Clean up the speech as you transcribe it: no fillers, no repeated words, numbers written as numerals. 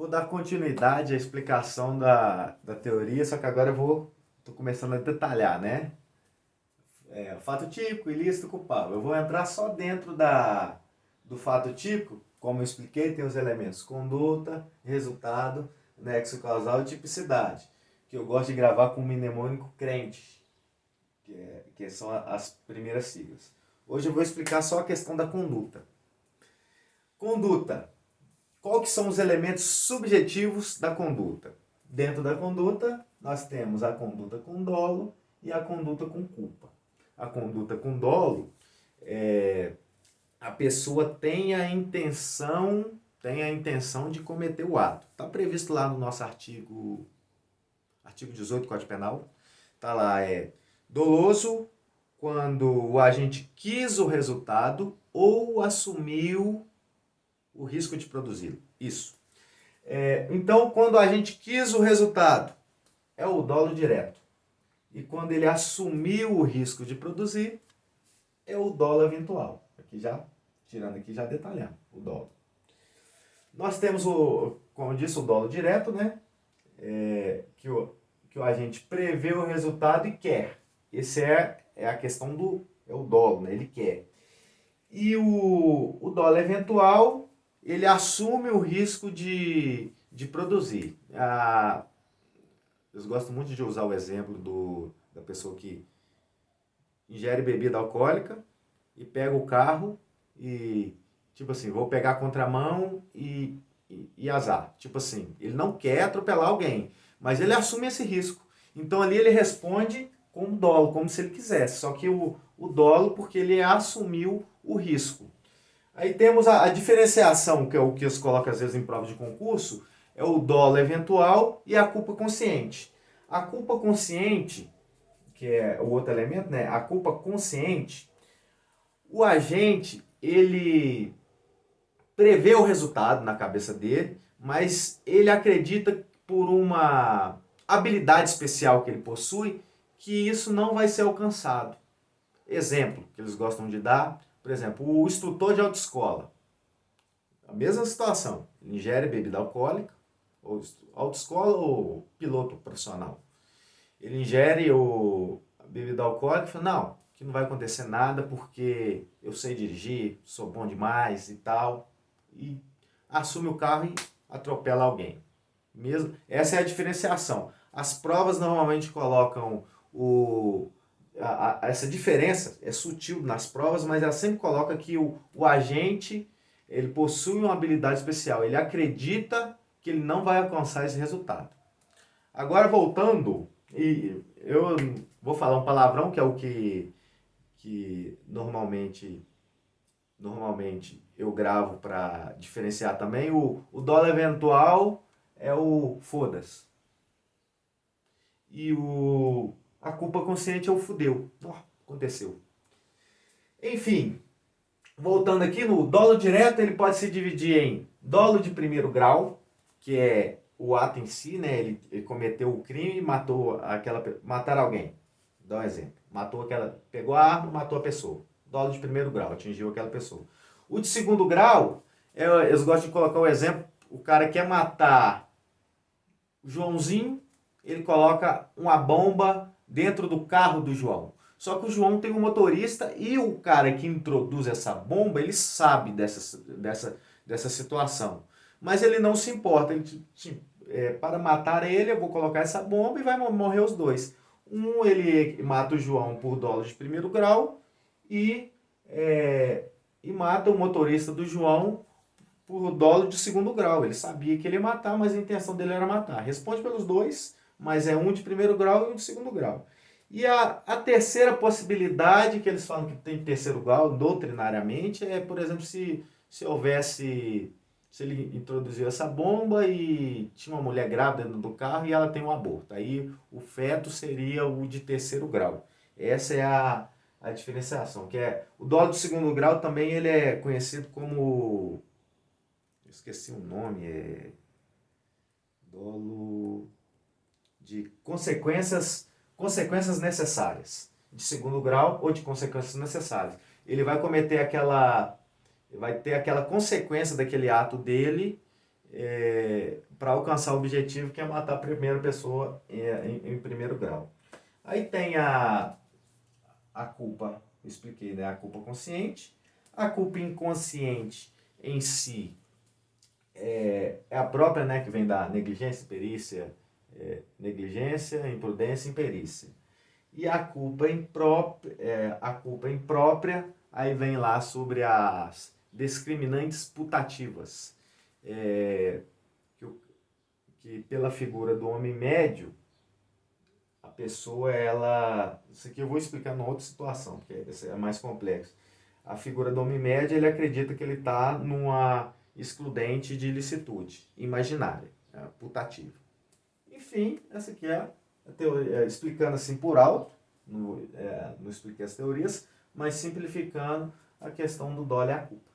Vou dar continuidade à explicação da teoria, só que agora tô começando a detalhar, né? Fato típico, ilícito, culpável. Eu vou entrar só dentro do fato típico, como eu expliquei, tem os elementos conduta, resultado, nexo causal e tipicidade, que eu gosto de gravar com o mnemônico crente, que são as primeiras siglas. Hoje eu vou explicar só a questão da conduta. Conduta. Qual que são os elementos subjetivos da conduta? Dentro da conduta, nós temos a conduta com dolo e a conduta com culpa. A conduta com dolo é a pessoa tem a intenção de cometer o ato. Está previsto lá no nosso artigo 18 do Código Penal. Está lá, doloso quando o agente quis o resultado ou assumiu o risco de produzi-lo. Isso. Então, quando a gente quis o resultado, é o dolo direto. E quando ele assumiu o risco de produzir, é o dolo eventual. Tirando aqui, já detalhando o dolo. Nós temos, como eu disse, o dolo direto, né? Que o agente prevê o resultado e quer. Esse é a questão é o dolo, né? Ele quer. E o dolo eventual, ele assume o risco de produzir. Eu gosto muito de usar o exemplo da pessoa que ingere bebida alcoólica e pega o carro e, tipo assim, vou pegar a contramão e azar. Tipo assim, ele não quer atropelar alguém, mas ele assume esse risco. Então ali ele responde com o dolo, como se ele quisesse. Só que o dolo porque ele assumiu o risco. Aí temos a diferenciação, que é o que se coloca às vezes em provas de concurso, é o dolo eventual e a culpa consciente. A culpa consciente, que é o outro elemento, né? A culpa consciente, o agente, ele prevê o resultado na cabeça dele, mas ele acredita por uma habilidade especial que ele possui, que isso não vai ser alcançado. Exemplo que eles gostam de dar, por exemplo, o instrutor de autoescola. A mesma situação, ele ingere bebida alcoólica, ou autoescola ou piloto profissional. Ele ingere a bebida alcoólica e fala, não, que não vai acontecer nada porque eu sei dirigir, sou bom demais e tal. E assume o carro e atropela alguém. Mesmo, essa é a diferenciação. As provas normalmente colocam essa diferença, é sutil nas provas, mas ela sempre coloca que o agente ele possui uma habilidade especial. Ele acredita que ele não vai alcançar esse resultado. Agora voltando, e eu vou falar um palavrão que é o que normalmente eu gravo para diferenciar também. O dólar eventual é o foda-se. E a culpa consciente é o fudeu. Oh, aconteceu. Enfim, voltando aqui, no dolo direto ele pode se dividir em dolo de primeiro grau, que é o ato em si, né? Ele cometeu o crime e matar alguém. Dá um exemplo. Pegou a arma, matou a pessoa. Dolo de primeiro grau, atingiu aquela pessoa. O de segundo grau, eles gostam de colocar o exemplo, o cara quer matar o Joãozinho, ele coloca uma bomba dentro do carro do João. Só que o João tem um motorista e o cara que introduz essa bomba, ele sabe dessa situação. Mas ele não se importa. Para matar ele, eu vou colocar essa bomba e vai morrer os dois. Ele mata o João por dolo de primeiro grau e, e mata o motorista do João por dolo de segundo grau. Ele sabia que ele ia matar, mas a intenção dele era matar. Responde pelos dois, mas é um de primeiro grau e um de segundo grau. E a terceira possibilidade que eles falam que tem terceiro grau, doutrinariamente, é, por exemplo, se houvesse. Se ele introduziu essa bomba e tinha uma mulher grávida dentro do carro e ela tem um aborto. Aí o feto seria o de terceiro grau. Essa é a diferenciação. Que é, o dolo de segundo grau também ele é conhecido como. Eu esqueci o nome. Dolo de consequências necessárias, de segundo grau ou de consequências necessárias. Ele vai ter aquela consequência daquele ato dele, para alcançar o objetivo que é matar a primeira pessoa em primeiro grau. Aí tem a culpa, eu expliquei, né? A culpa consciente. A culpa inconsciente em si é a própria, né, que vem da negligência, perícia, negligência, imprudência e imperícia. E a culpa imprópria, aí vem lá sobre as discriminantes putativas, que pela figura do homem médio, a pessoa, ela... Isso aqui eu vou explicar numa outra situação, porque é mais complexo. A figura do homem médio, ele acredita que ele está numa excludente de ilicitude imaginária, putativa. Enfim, essa aqui é a teoria, explicando assim por alto, não expliquei as teorias, mas simplificando a questão do dolo e a culpa.